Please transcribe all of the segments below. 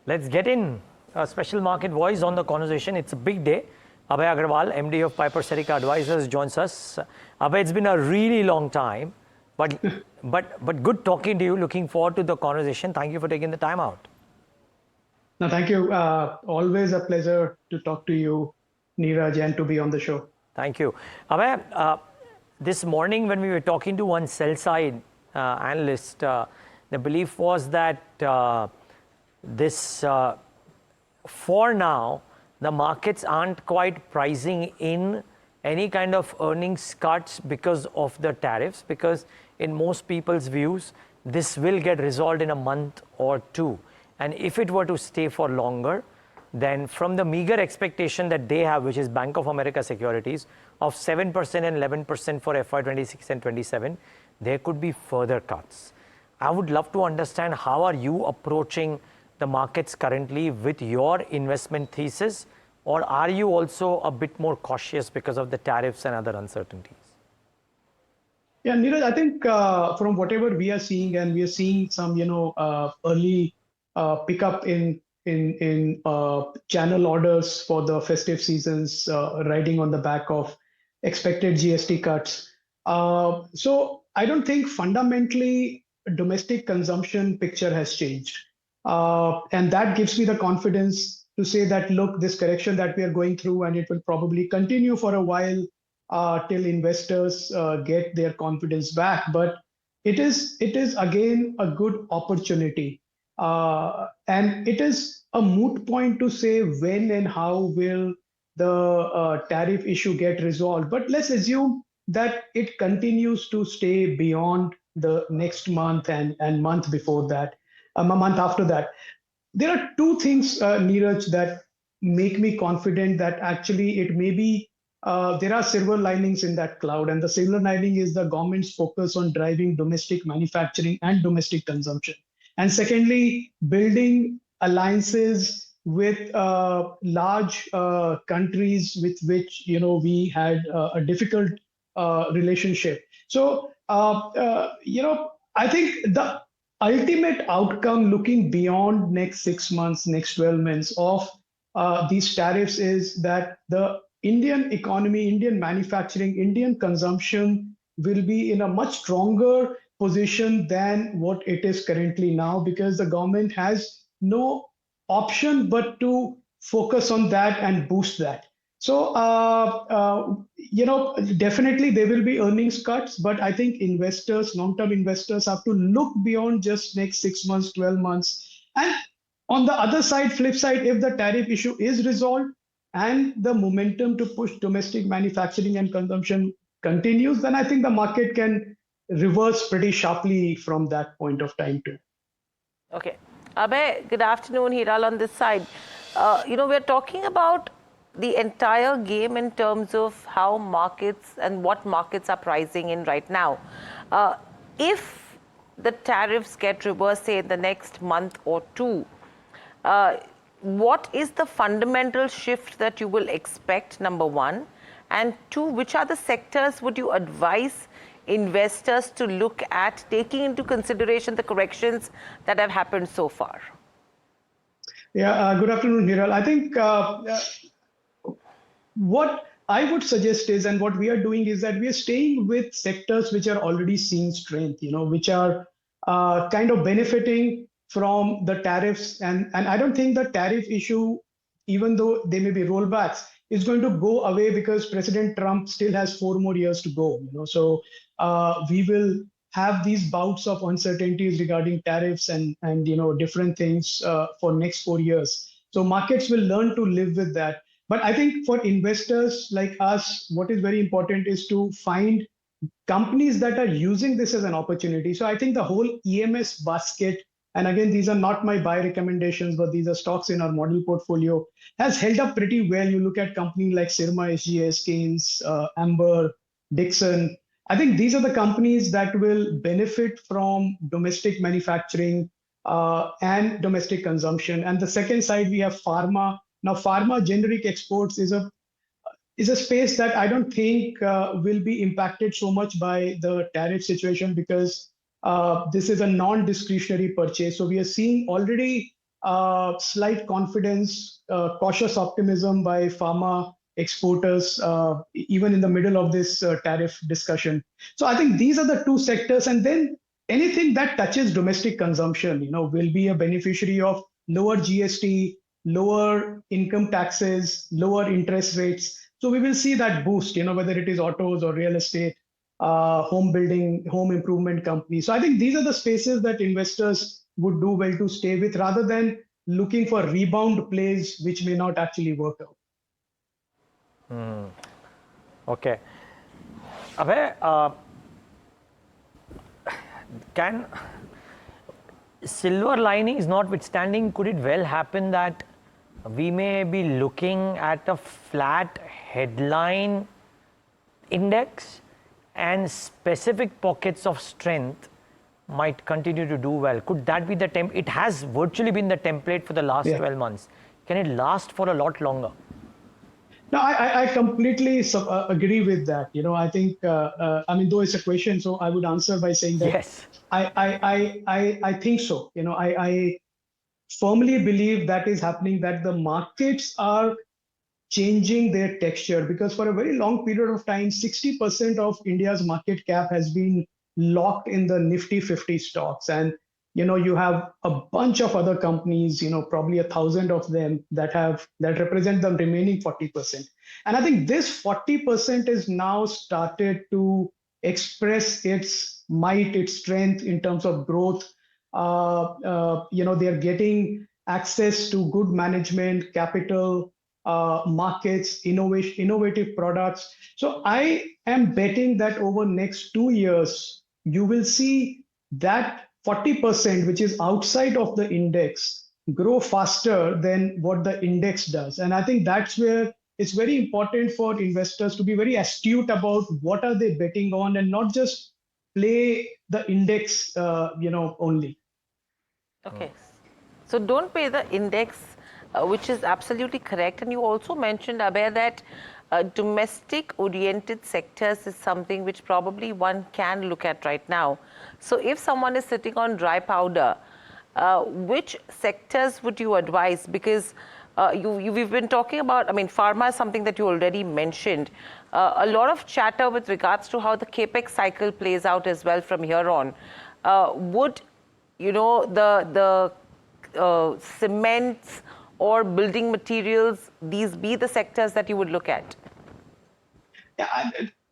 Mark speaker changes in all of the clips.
Speaker 1: Let's get in a special market voice on the conversation. It's a big day. Abhay Agarwal, MD of Piper Serica Advisors, joins us. Abhay, it's been a really long time, but good talking to you. Looking forward to the conversation. Thank you for taking the time out.
Speaker 2: No, thank you. Always a pleasure to talk to you, Neeraj, and to be on the show.
Speaker 1: Thank you. Abhay, this morning when we were talking to one sell-side analyst, the belief was that for now, the markets aren't quite pricing in any kind of earnings cuts because of the tariffs, because in most people's views, this will get resolved in a month or two. And if it were to stay for longer, then from the meager expectation that they have, which is Bank of America Securities, of 7% and 11% for FY26 and 27, there could be further cuts. I would love to understand how are you approaching the markets currently with your investment thesis, or are you also a bit more cautious because of the tariffs and other uncertainties?
Speaker 2: Yeah, Neeraj, I think from whatever we are seeing, and we are seeing some, early pickup in channel orders for the festive seasons, riding on the back of expected GST cuts. So I don't think fundamentally domestic consumption picture has changed. And that gives me the confidence to say that, look, this correction that we are going through, and it will probably continue for a while till investors get their confidence back. But it is again a good opportunity. And it is a moot point to say when and how will the tariff issue get resolved. But let's assume that it continues to stay beyond the next month and month before that. A month after that. There are two things, Neeraj, that make me confident that actually it may be, there are silver linings in that cloud. And the silver lining is the government's focus on driving domestic manufacturing and domestic consumption. And secondly, building alliances with large countries with which, we had a difficult relationship. So, I think the ultimate outcome looking beyond next 6 months, next 12 months of these tariffs is that the Indian economy, Indian manufacturing, Indian consumption will be in a much stronger position than what it is currently now, because the government has no option but to focus on that and boost that. So, definitely there will be earnings cuts, but I think investors, long-term investors, have to look beyond just next 6 months, 12 months. And on the other side, flip side, if the tariff issue is resolved and the momentum to push domestic manufacturing and consumption continues, then I think the market can reverse pretty sharply from that point of time too.
Speaker 3: Okay. Abhay, good afternoon. Hiral on this side. We're talking about the entire game in terms of how markets and what markets are pricing in right now. If the tariffs get reversed, say, in the next month or two, what is the fundamental shift that you will expect, number one? And two, which are the sectors would you advise investors to look at, taking into consideration the corrections that have happened so far?
Speaker 2: Yeah, good afternoon, Hiral. I think what I would suggest is, and what we are doing is that we are staying with sectors which are already seeing strength, which are kind of benefiting from the tariffs. And I don't think the tariff issue, even though there may be rollbacks, is going to go away because President Trump still has 4 more years to go. So we will have these bouts of uncertainties regarding tariffs and different things for next 4 years. So markets will learn to live with that. But I think for investors like us, what is very important is to find companies that are using this as an opportunity. So I think the whole EMS basket, and again, these are not my buy recommendations, but these are stocks in our model portfolio, has held up pretty well. You look at companies like Sirma, SGS, Keynes, Amber, Dixon. I think these are the companies that will benefit from domestic manufacturing and domestic consumption. And the second side, we have pharma. Now, pharma generic exports is a space that I don't think will be impacted so much by the tariff situation, because this is a non-discretionary purchase. So we are seeing already slight confidence, cautious optimism by pharma exporters, even in the middle of this tariff discussion. So I think these are the two sectors. And then anything that touches domestic consumption, will be a beneficiary of lower GST, lower income taxes, lower interest rates. So we will see that boost, whether it is autos or real estate, home building, home improvement companies. So I think these are the spaces that investors would do well to stay with rather than looking for rebound plays which may not actually work out.
Speaker 1: Okay. Abhay, can silver linings notwithstanding, could it well happen that we may be looking at a flat headline index and specific pockets of strength might continue to do well? Could that be the it has virtually been the template for the last 12 months. Can it last for a lot longer?
Speaker 2: No, I completely agree with that. I think, though it's a question, so I would answer by saying that
Speaker 1: yes.
Speaker 2: I think so. I firmly believe that is happening, that the markets are changing their texture, because for a very long period of time, 60% of India's market cap has been locked in the Nifty 50 stocks. And you have a bunch of other companies, probably 1,000 of them that represent the remaining 40%. And I think this 40% is now started to express its might, its strength in terms of growth. They're getting access to good management, capital, markets, innovative products. So I am betting that over next 2 years, you will see that 40%, which is outside of the index, grow faster than what the index does. And I think that's where it's very important for investors to be very astute about what are they betting on and not just play the index, only.
Speaker 3: Okay. So don't pay the index, which is absolutely correct. And you also mentioned, Abhay, that domestic-oriented sectors is something which probably one can look at right now. So if someone is sitting on dry powder, which sectors would you advise? Because we've been talking about, pharma is something that you already mentioned. A lot of chatter with regards to how the capex cycle plays out as well from here on. Would, the cements or building materials, these be the sectors that you would look at?
Speaker 2: Yeah,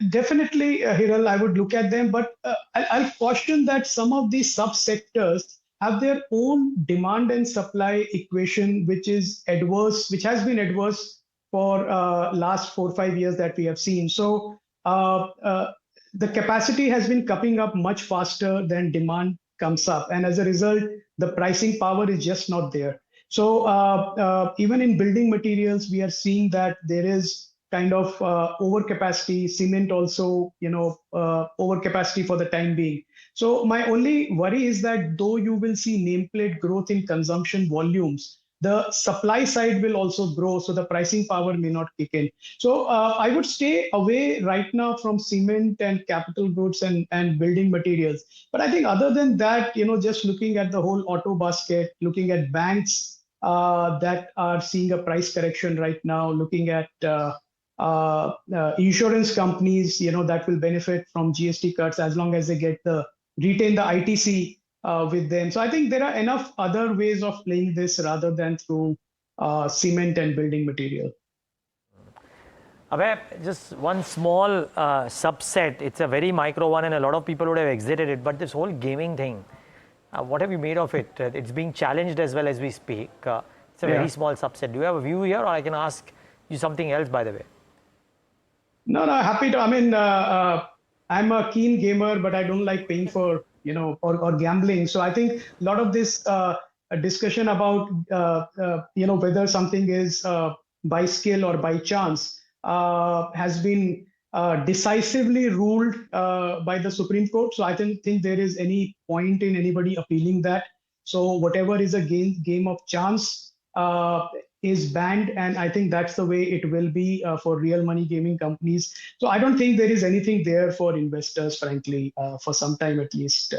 Speaker 2: definitely, Hiral, I would look at them, but I'll caution that some of these subsectors have their own demand and supply equation, which is adverse, which has been adverse for last 4 or 5 years that we have seen. So the capacity has been coming up much faster than demand comes up, and as a result, the pricing power is just not there. So even in building materials, we are seeing that there is kind of overcapacity, cement also, overcapacity for the time being. So my only worry is that though you will see nameplate growth in consumption volumes, the supply side will also grow, so the pricing power may not kick in. So I would stay away right now from cement and capital goods and building materials. But I think other than that, just looking at the whole auto basket, looking at banks that are seeing a price correction right now, looking at insurance companies, that will benefit from GST cuts as long as they retain the ITC with them. So I think there are enough other ways of playing this rather than through cement and building material.
Speaker 1: Abhay, just one small subset. It's a very micro one, and a lot of people would have exited it. But this whole gaming thing, what have you made of it? It's being challenged as well as we speak. It's a very small subset. Do you have a view here, or I can ask you something else, by the way?
Speaker 2: No, happy to. I'm a keen gamer, but I don't like paying for, or gambling. So I think a lot of this discussion about, whether something is by skill or by chance has been decisively ruled by the Supreme Court. So I don't think there is any point in anybody appealing that. So whatever is a game of chance is banned, and I think that's the way it will be for real money gaming companies. So I don't think there is anything there for investors, frankly, for some time at least.